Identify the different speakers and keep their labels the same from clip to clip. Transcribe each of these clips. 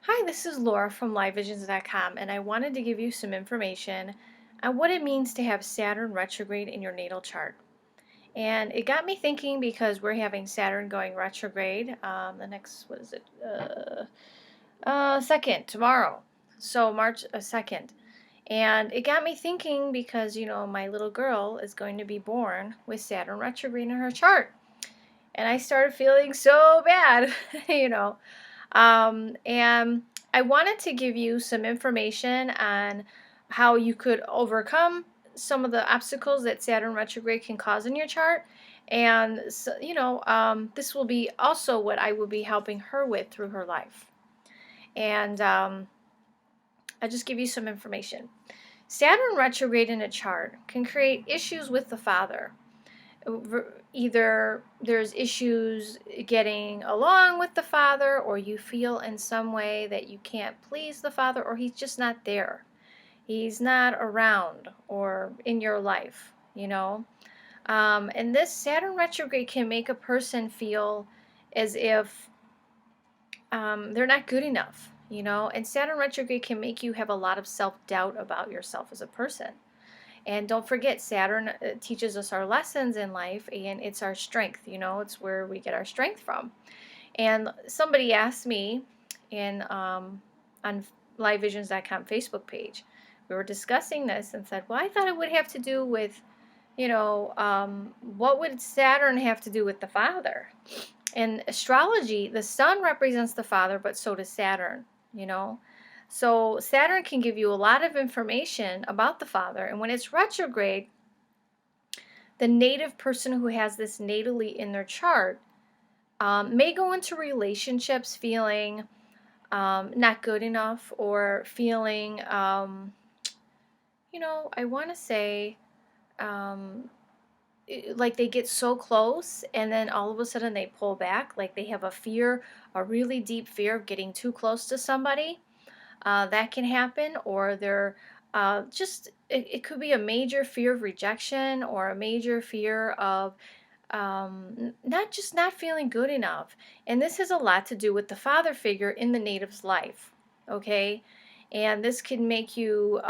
Speaker 1: Hi, this is Laura from LiveVisions.com, and I wanted to give you some information on what it means to have Saturn retrograde in your natal chart. And it got me thinking because we're having Saturn going retrograde the next, what is it, 2nd, tomorrow. So March 2nd. And it got me thinking because, my little girl is going to be born with Saturn retrograde in her chart. And I started feeling so bad, you know. And I wanted to give you some information on how you could overcome some of the obstacles that Saturn retrograde can cause in your chart. And, so, this will be also what I will be helping her with through her life. And I'll just give you some information. Saturn retrograde in a chart can create issues with the father. Either there's issues getting along with the father, or you feel in some way that you can't please the father, or he's just not there. He's not around or in your life, And this Saturn retrograde can make a person feel as if they're not good enough, And Saturn retrograde can make you have a lot of self-doubt about yourself as a person. And don't forget, Saturn teaches us our lessons in life, and it's our strength, it's where we get our strength from. And somebody asked me on LiveVisions.com Facebook page, we were discussing this and said, well, I thought it would have to do with, what would Saturn have to do with the father? In astrology, the sun represents the father, but so does Saturn, So Saturn can give you a lot of information about the father, and when it's retrograde, the native person who has this natally in their chart may go into relationships feeling not good enough, or feeling, I want to say, like they get so close and then all of a sudden they pull back, like they have a really deep fear of getting too close to somebody. That can happen, or they're it could be a major fear of rejection, or a major fear of not feeling good enough. And this has a lot to do with the father figure in the native's life, okay? And this can make you,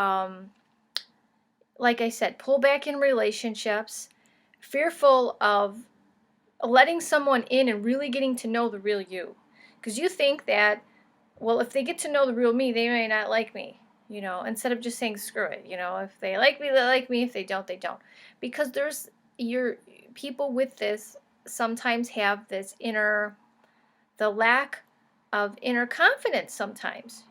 Speaker 1: like I said, pull back in relationships, fearful of letting someone in and really getting to know the real you. Because you think that, well, if they get to know the real me, they may not like me, instead of just saying, screw it, if they like me, they like me. If they don't, they don't. Because people with this sometimes have the lack of inner confidence sometimes,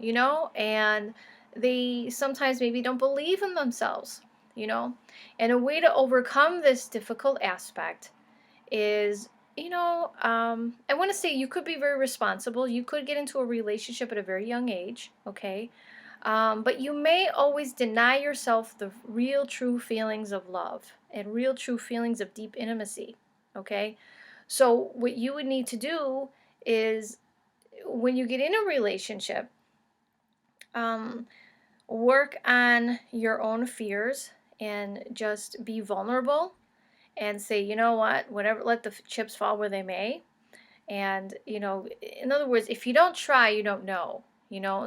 Speaker 1: and they sometimes maybe don't believe in themselves, And a way to overcome this difficult aspect is, I want to say you could be very responsible. You could get into a relationship at a very young age, okay? But you may always deny yourself the real true feelings of love and real true feelings of deep intimacy, okay? So what you would need to do is, when you get in a relationship, um, work on your own fears and just be vulnerable and say, you know what, whatever, let the chips fall where they may. And, in other words, if you don't try, you don't know,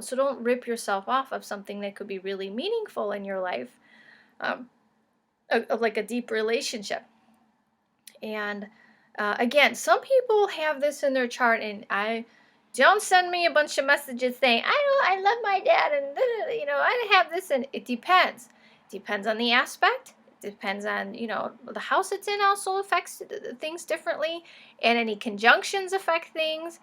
Speaker 1: So don't rip yourself off of something that could be really meaningful in your life, like a deep relationship. And again, some people have this in their chart, and don't send me a bunch of messages saying, I love my dad, and, I have this, and it depends. Depends on the aspect. Depends on, the house it's in also affects things differently, and any conjunctions affect things.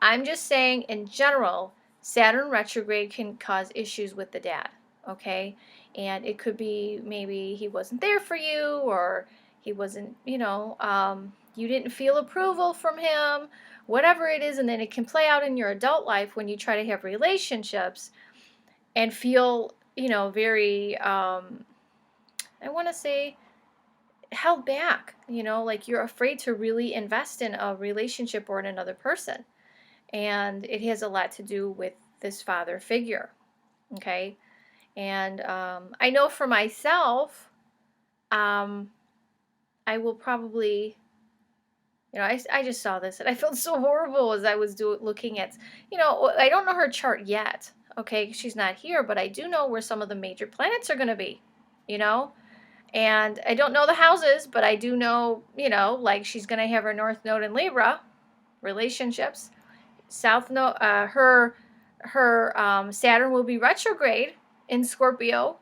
Speaker 1: I'm just saying, in general, Saturn retrograde can cause issues with the dad, okay? And it could be maybe he wasn't there for you, or he wasn't, you didn't feel approval from him, whatever it is. And then it can play out in your adult life when you try to have relationships and feel, very, I want to say, held back, like you're afraid to really invest in a relationship or in another person. And it has a lot to do with this father figure, okay? And I know for myself, I will probably I just saw this and I felt so horrible as I was looking at, I don't know her chart yet. Okay, she's not here, but I do know where some of the major planets are going to be, you know? And I don't know the houses, but I do know, like she's going to have her North Node in Libra, relationships. South Node, her Saturn will be retrograde in Scorpio.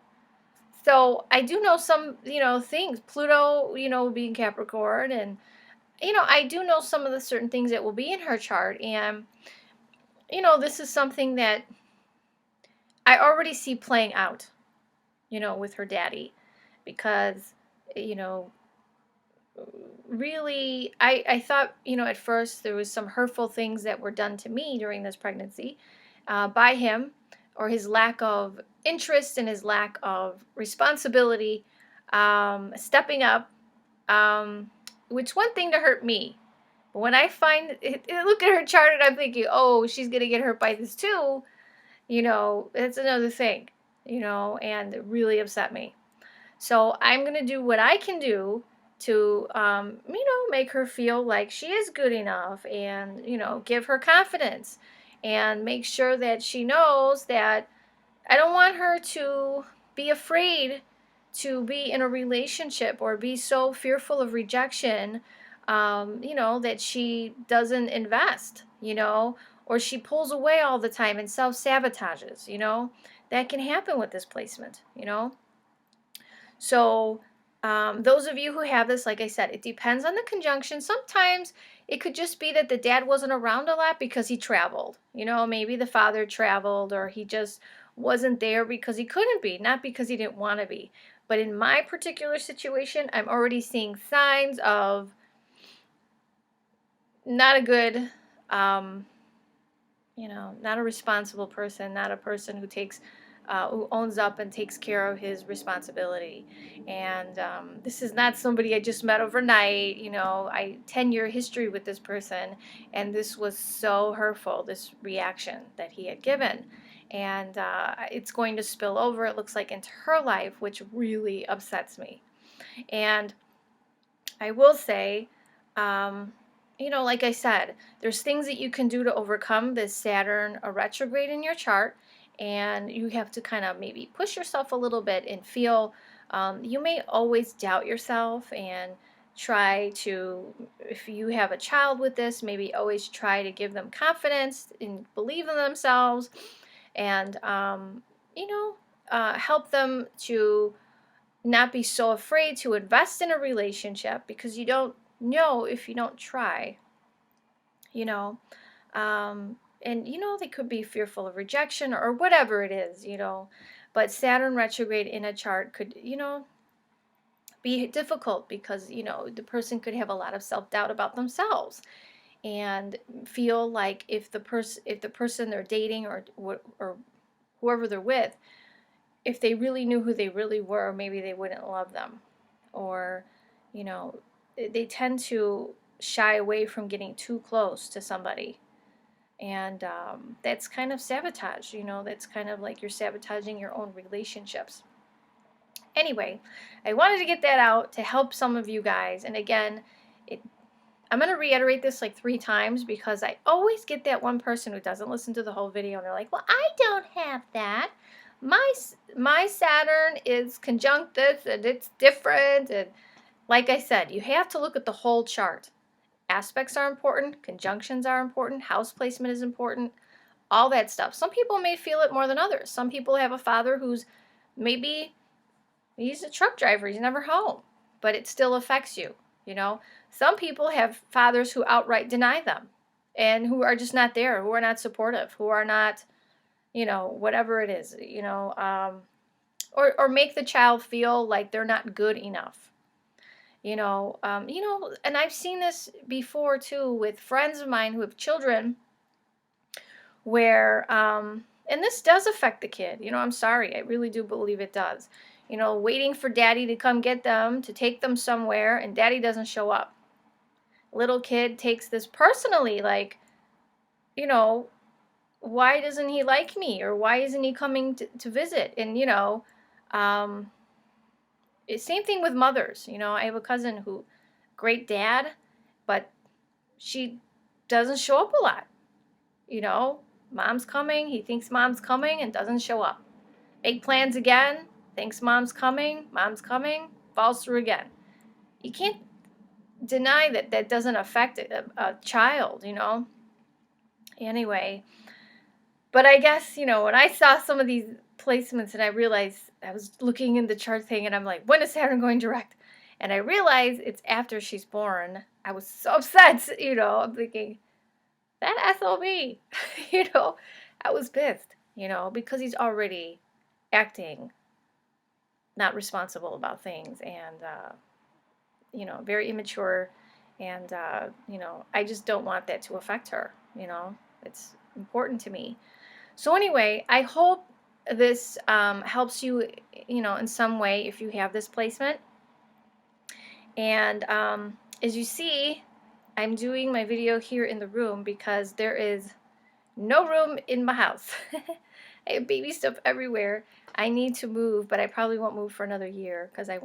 Speaker 1: So I do know some, things. Pluto, will be in Capricorn, and I do know some of the certain things that will be in her chart, and this is something that I already see playing out, with her daddy, because you know really, I thought, at first there was some hurtful things that were done to me during this pregnancy by him, or his lack of interest and his lack of responsibility, stepping up, which one thing to hurt me. But when I look at her chart and I'm thinking, oh, she's going to get hurt by this too, it's another thing, and it really upset me. So I'm going to do what I can do to, make her feel like she is good enough, and, give her confidence, and make sure that she knows that I don't want her to be afraid to be in a relationship, or be so fearful of rejection, that she doesn't invest, or she pulls away all the time and self-sabotages, that can happen with this placement, So, those of you who have this, like I said, it depends on the conjunction. Sometimes it could just be that the dad wasn't around a lot because he traveled. Maybe the father traveled, or he just wasn't there because he couldn't be, not because he didn't want to be. But in my particular situation, I'm already seeing signs of not a good, not a responsible person, not a person who owns up and takes care of his responsibility. And this is not somebody I just met overnight. I 10-year history with this person, and this was so hurtful, this reaction that he had given. And it's going to spill over, it looks like, into her life, which really upsets me. And I will say, like I said, there's things that you can do to overcome this Saturn retrograde in your chart, and you have to kind of maybe push yourself a little bit and feel, you may always doubt yourself, and try to, if you have a child with this, maybe always try to give them confidence and believe in themselves, and, help them to not be so afraid to invest in a relationship, because you don't know if you don't try, you know. And they could be fearful of rejection, or whatever it is, but Saturn retrograde in a chart could, be difficult, because the person could have a lot of self-doubt about themselves, and feel like if the person they're dating, or whoever they're with, if they really knew who they really were, maybe they wouldn't love them, or they tend to shy away from getting too close to somebody, and that's kind of sabotage. That's kind of like you're sabotaging your own relationships. Anyway, I wanted to get that out to help some of you guys. And again, I'm going to reiterate this like 3 times, because I always get that one person who doesn't listen to the whole video, and they're like, well, I don't have that. My Saturn is conjunct this, and it's different. And like I said, you have to look at the whole chart. Aspects are important, conjunctions are important, house placement is important, all that stuff. Some people may feel it more than others. Some people have a father who's maybe, he's a truck driver, he's never home, but it still affects you, Some people have fathers who outright deny them, and who are just not there, who are not supportive, who are not, whatever it is, or make the child feel like they're not good enough. And I've seen this before too with friends of mine who have children, where, and this does affect the kid. I'm sorry, I really do believe it does. Waiting for daddy to come get them, to take them somewhere, and daddy doesn't show up. Little kid takes this personally, like, why doesn't he like me? Or why isn't he coming to visit? And, same thing with mothers. I have a cousin who, great dad, but she doesn't show up a lot. You know, mom's coming, he thinks mom's coming and doesn't show up. Make plans again, thinks mom's coming, falls through again. You can't deny that that doesn't affect a child, you know. Anyway, but I guess, you know, when I saw some of these placements and I realized, I was looking in the chart thing and I'm like, when is Saturn going direct? And I realized it's after she's born. I was so upset, you know. I'm thinking, that SOB, you know. I was pissed, you know, because he's already acting not responsible about things and, you know, very immature. And, you know, I just don't want that to affect her, you know. It's important to me. So anyway, I hope this helps you, you know, in some way if you have this placement. And as you see, I'm doing my video here in the room because there is no room in my house. I have baby stuff everywhere. I need to move, but I probably won't move for another year because I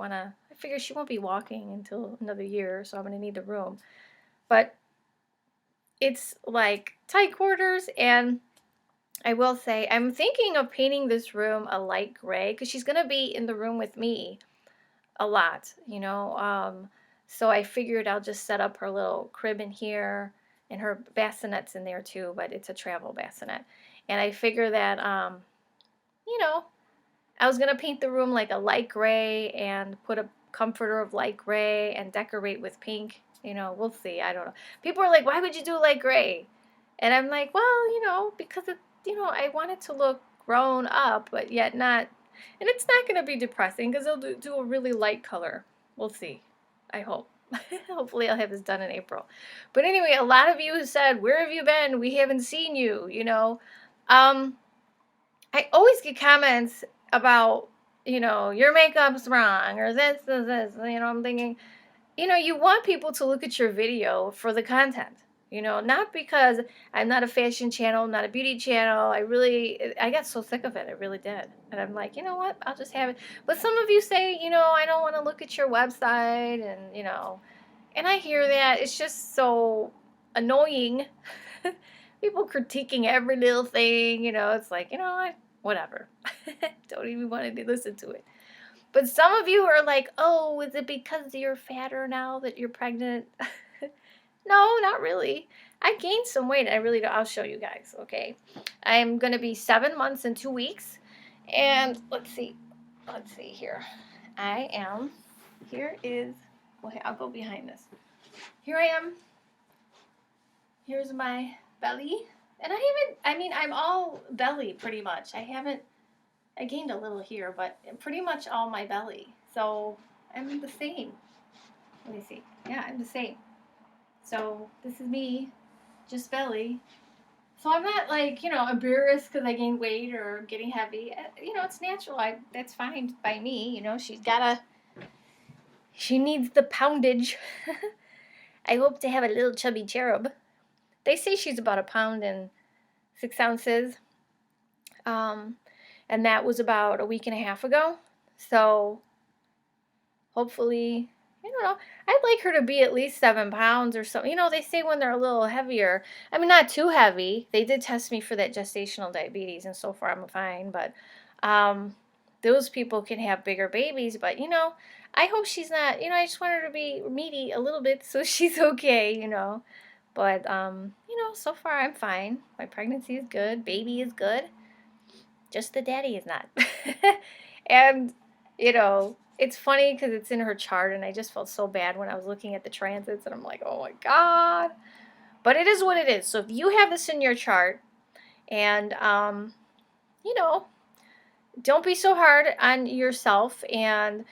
Speaker 1: figure she won't be walking until another year, so I'm going to need the room. But it's like tight quarters, and I will say I'm thinking of painting this room a light gray because she's going to be in the room with me a lot, you know. So I figured I'll just set up her little crib in here, and her bassinet's in there too, but it's a travel bassinet. And I figure that, you know, I was going to paint the room like a light gray and put a comforter of light gray and decorate with pink. You know, we'll see. I don't know. People are like, why would you do light gray? And I'm like, well, you know, because it, you know, I want it to look grown up, but yet not. And it's not going to be depressing because they'll do a really light color. We'll see. I hope. Hopefully I'll have this done in April. But anyway, a lot of you said, where have you been? We haven't seen you, you know. I always get comments about, you know, your makeup's wrong or this, you know. I'm thinking, you know, you want people to look at your video for the content, you know, not because I'm not a fashion channel, not a beauty channel. I got so sick of it. I really did. And I'm like, you know what? I'll just have it. But some of you say, you know, I don't want to look at your website and, you know, and I hear that. It's just so annoying. People critiquing every little thing, you know. It's like, you know what? Whatever. Don't even want to listen to it. But some of you are like, oh, is it because you're fatter now that you're pregnant? No, not really. I gained some weight. I really do. I'll show you guys, okay? I'm going to be 7 months and 2 weeks. And let's see here. Well, I'll go behind this. Here I am. Here's my belly. And I'm all belly pretty much. I gained a little here, but pretty much all my belly. So I'm the same. Let me see. Yeah, I'm the same. So this is me, just belly. So I'm not like, you know, embarrassed because I gained weight or getting heavy. You know, it's natural. That's fine by me. You know, she needs the poundage. I hope to have a little chubby cherub. They say she's about 1 pound and 6 ounces. And that was about a week and a half ago. So hopefully, I don't know. I'd like her to be at least 7 pounds or something. You know, they say when they're a little heavier. I mean, not too heavy. They did test me for that gestational diabetes, and so far I'm fine. But those people can have bigger babies. But, you know, I hope she's not, you know, I just want her to be meaty a little bit so she's okay, you know. But, you know, so far I'm fine. My pregnancy is good. Baby is good. Just the daddy is not. And, you know, it's funny because it's in her chart, and I just felt so bad when I was looking at the transits, and I'm like, oh my God. But it is what it is. So if you have this in your chart, and, you know, don't be so hard on yourself. And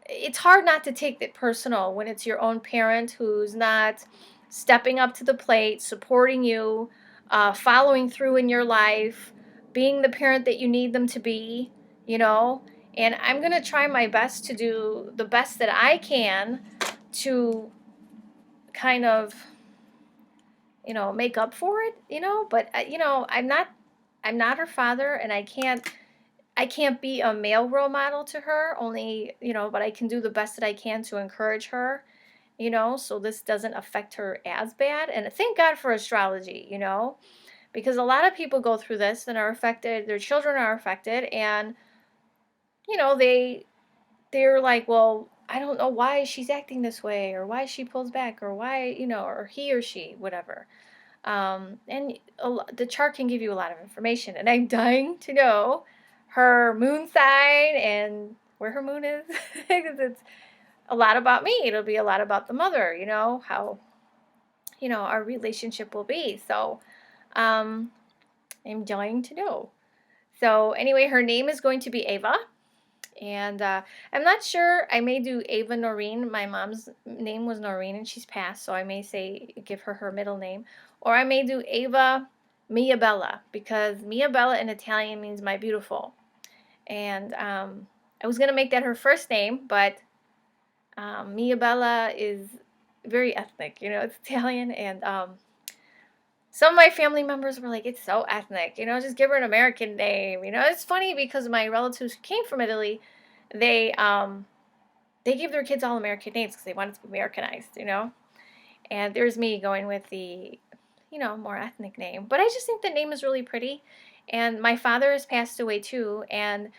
Speaker 1: it's hard not to take it personal when it's your own parent who's not stepping up to the plate, supporting you, following through in your life, being the parent that you need them to be, you know. And I'm going to try my best to do the best that I can to kind of, you know, make up for it, you know. But, you know, I'm not her father, and I can't be a male role model to her, only, you know, but I can do the best that I can to encourage her so this doesn't affect her as bad. And thank God for astrology, because a lot of people go through this and are affected, their children are affected, and, they're like, well, I don't know why she's acting this way, or why she pulls back, or why, or he or she, whatever. And the chart can give you a lot of information, and I'm dying to know her moon sign and where her moon is, because it's a lot about me. It'll be a lot about the mother, how, our relationship will be. So, I'm dying to know. So anyway, her name is going to be Ava. And I'm not sure. I may do Ava Noreen. My mom's name was Noreen and she's passed, so I may give her middle name. Or I may do Ava Mia Bella, because Mia Bella in Italian means my beautiful. And I was going to make that her first name, but Mia Bella is very ethnic. It's Italian. And some of my family members were like, it's so ethnic, just give her an American name. It's funny because my relatives who came from Italy, they gave their kids all American names because they wanted to be Americanized, And there's me going with the, more ethnic name. But I just think the name is really pretty. And my father has passed away too. And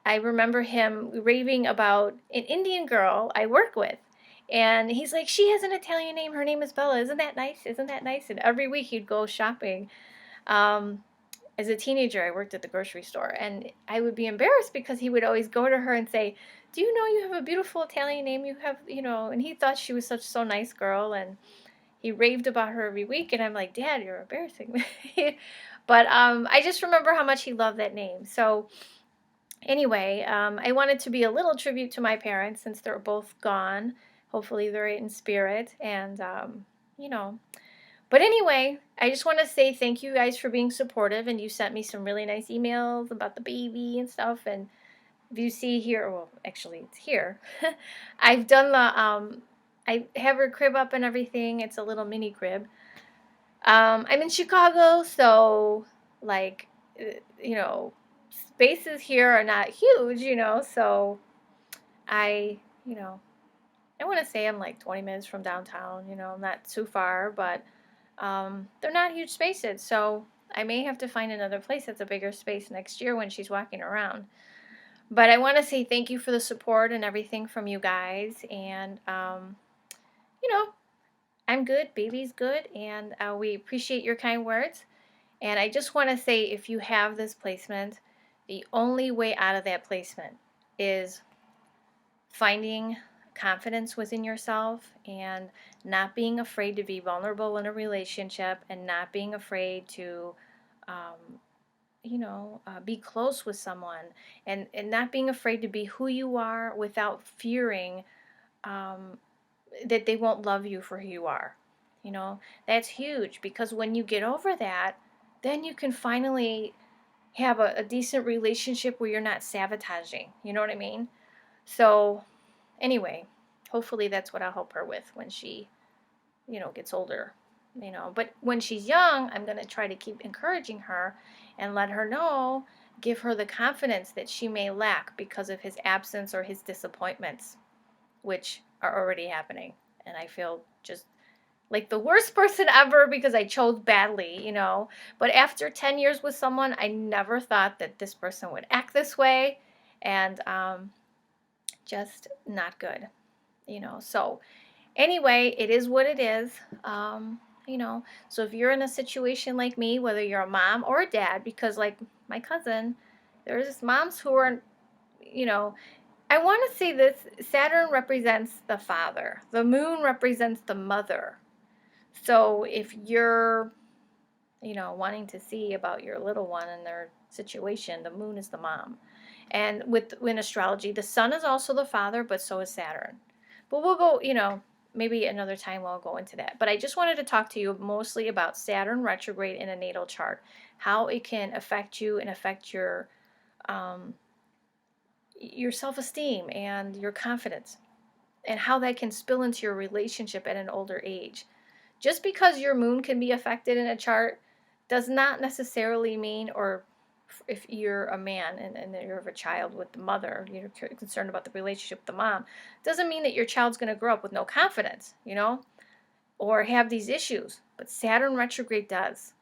Speaker 1: I remember him raving about an Indian girl I work with. And he's like, she has an Italian name. Her name is Bella. Isn't that nice? Isn't that nice? And every week he'd go shopping. As a teenager, I worked at the grocery store. And I would be embarrassed because he would always go to her and say, do you know you have a beautiful Italian name? You have, and he thought she was so nice girl. And he raved about her every week. And I'm like, Dad, you're embarrassing me. But I just remember how much he loved that name. So anyway, I wanted to be a little tribute to my parents since they're both gone. Hopefully they're in spirit, and, But anyway, I just want to say thank you guys for being supportive, and you sent me some really nice emails about the baby and stuff, and if you see here, well, actually it's here, I've done I have her crib up and everything. It's a little mini crib. I'm in Chicago, so, like, spaces here are not huge, so I, I want to say I'm like 20 minutes from downtown, I'm not too far, but they're not huge spaces, so I may have to find another place that's a bigger space next year when she's walking around. But I want to say thank you for the support and everything from you guys, and, I'm good, baby's good, and we appreciate your kind words. And I just want to say, if you have this placement, the only way out of that placement is finding confidence within yourself and not being afraid to be vulnerable in a relationship, and not being afraid to, be close with someone, and not being afraid to be who you are without fearing that they won't love you for who you are. That's huge, because when you get over that, then you can finally have a decent relationship where you're not sabotaging. You know what I mean? So anyway, hopefully that's what I'll help her with when she, gets older. But when she's young, I'm going to try to keep encouraging her and let her know, give her the confidence that she may lack because of his absence or his disappointments, which are already happening. And I feel just like the worst person ever because I chose badly, But after 10 years with someone, I never thought that this person would act this way, and just not good, So anyway, it is what it is, So if you're in a situation like me, whether you're a mom or a dad, because like my cousin, there's moms who are, I want to say this, Saturn represents the father. The moon represents the mother. So if you're, wanting to see about your little one and their situation, the moon is the mom. And in astrology, the sun is also the father, but so is Saturn. But we'll go, maybe another time we'll go into that. But I just wanted to talk to you mostly about Saturn retrograde in a natal chart, how it can affect you and affect your self-esteem and your confidence, and how that can spill into your relationship at an older age. Just because your moon can be affected in a chart does not necessarily mean or if you're a man and you have a child with the mother, you're concerned about the relationship with the mom, doesn't mean that your child's going to grow up with no confidence, or have these issues. But Saturn retrograde does.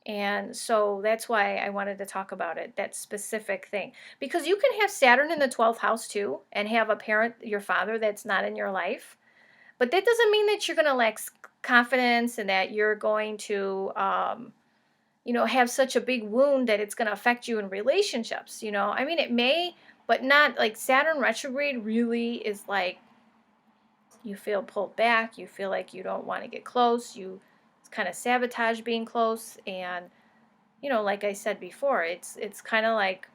Speaker 1: And so that's why I wanted to talk about it, that specific thing. Because you can have Saturn in the 12th house too and have a parent, your father, that's not in your life. But that doesn't mean that you're going to lack confidence and that you're going to, have such a big wound that it's going to affect you in relationships. I mean, it may, but not like Saturn retrograde really is like you feel pulled back. You feel like you don't want to get close. You kind of sabotage being close. And, like I said before, it's kind of like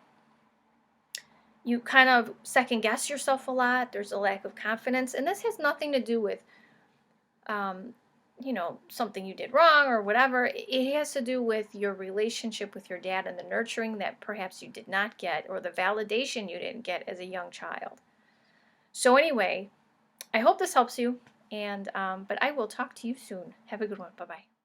Speaker 1: you kind of second guess yourself a lot. There's a lack of confidence. And this has nothing to do with, something you did wrong or whatever. It has to do with your relationship with your dad and the nurturing that perhaps you did not get, or the validation you didn't get as a young child. So anyway, I hope this helps you. And but I will talk to you soon. Have a good one. Bye-bye.